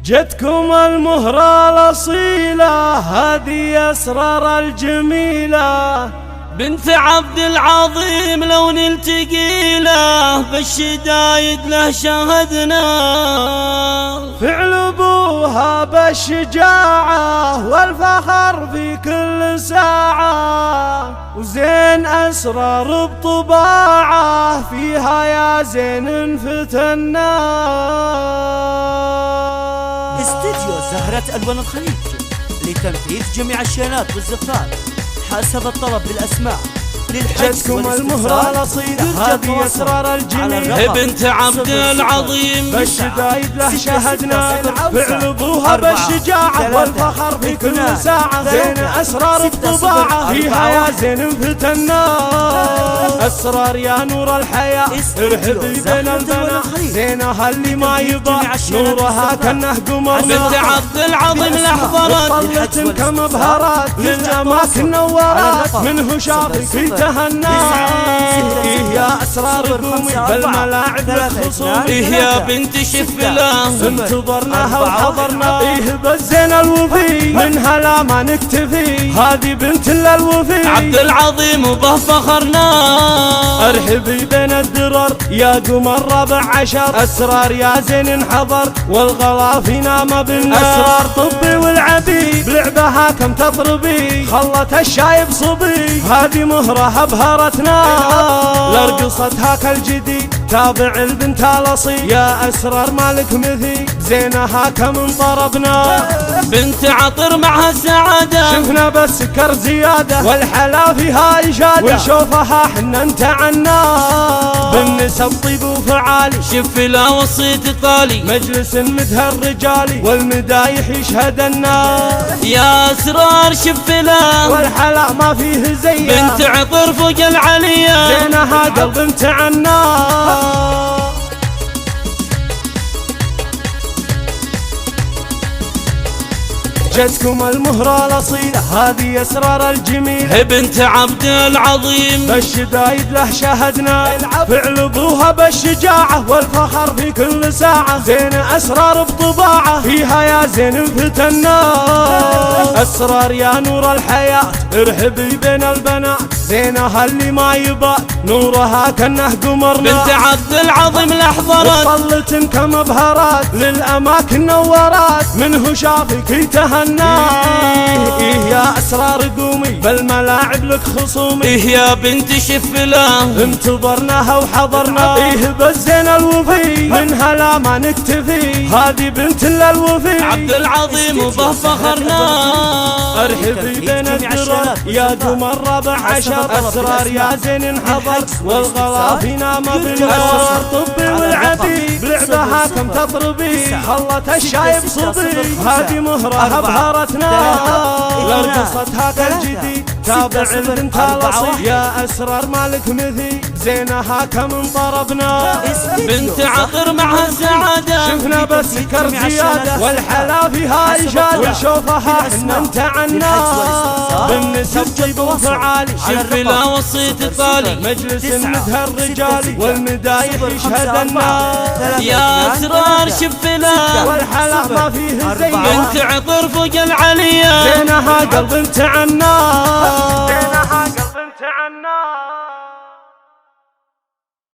جتكم المهرة الأصيلة هذه أسرار الجميلة، بنت عبد العظيم لو نلتقي له بالشدايد له شاهدنا، فعل أبوها بالشجاعة والفخر في كل ساعة، وزين أسرار بطباعه فيها يا زين انفتنا. استديو زهرة ألوان الخليج لتنفيذ جميع الشينات والزفات حسب الطلب بالأسماء. جتكم المهرة الأصيلة هذه أسرار الجميلة، بنت عبد العظيم بالشدايد له شاهدنا، فعل أبوها بالشجاعة والفخر في كل ساعة، زين أسرار الطباعة فيها يا زين انفتنا. أسرار يا نور الحياة ارحبي بين البنات، زينها اللي ما يباع نورها كأنه قمر. بنت عبد العظيم لحظرت طلت كم بهارات للأماكن نورات، منه شافي في تهنى. إيه يا أسرار قومي بالملاعب للخصوم، إيه يا بنت شفلة انتظرناها وحضرنا. إيه بالزين الوفي منها لا ما نكتفي، هذه بنت الوفي عبد العظيم وبه فخرنا. ارحبي بين الدرر يا قمر ربع عشر، أسرار يا زين انحضر والغلا فينا ما بالنار. أسرار طبي والعبيد لعبها كم تطربي، خلت الشايب صبي هذه مهرة أبهرتنا. لرقصتها كالجديد تابع البنت الأصيل، يا أسرار مالك مثي زينها كم انطربنا. بنت عطر معها السعادة شفنا بالسكر زيادة والحلا فيها إشادة، وشوفها حنا انتعنا. بالنسب طيب وفعالي شفلة وصيت طالي، مجلس مدهر رجالي والمدايح يشهدنا. يا أسرار شفلة والحلا ما فيه زيها، بنت عطر فوق العليا زينها قلب امتعنا. جتكم المهرة الأصيلة هذه أسرار الجميلة، بنت عبد العظيم بالشدايد له شاهدنا، فعل أبوها بالشجاعة والفخر في كل ساعة، زين أسرار بطباعه فيها يا زين انفتنا. أسرار يا نور الحياة ارحبي بين البنات، زينها اللي ما يبات نورها كأنه قمرنا. بنت عبد العظيم لحظرت طلت كم بهارات للأماكن نورات، منه شافك يتهنى. إيه يا أسرار قومي بالملاعب لك خصومي، إيه يا بنت شفلة انتظرناها وحضرنا. إيه بالزين الوفي منها لا ما نكتفي، هذه بنت الوفي عبد العظيم وبه فخرنا. ارحبي بين الدرر يا قمر ربع عشر، أسرار يا زين انحضر والغلا فينا ما بالنار. أسرار طبي والعبيد لعبها كم تطربي، خلت الشايب صبي هذه مهرة أبهرتنا. لرقصتها كالجديد تابع البنت الأصيل، يا أسرار مالك مثي زينها كم انطربنا. بنت عطر معها السعادة شفنا بالسكر زيادة والحلا فيها إشادة، وشوفها حنا انتعنا. بالنسب طيب وفعالي شفلة وصيت طالي، مجلس مدهر رجالي والمدايح يشهدنا. يا أسرار شفلة والحلا ما فيه زيها، بنت عطر فوق العليا زينها قلب امتعنا.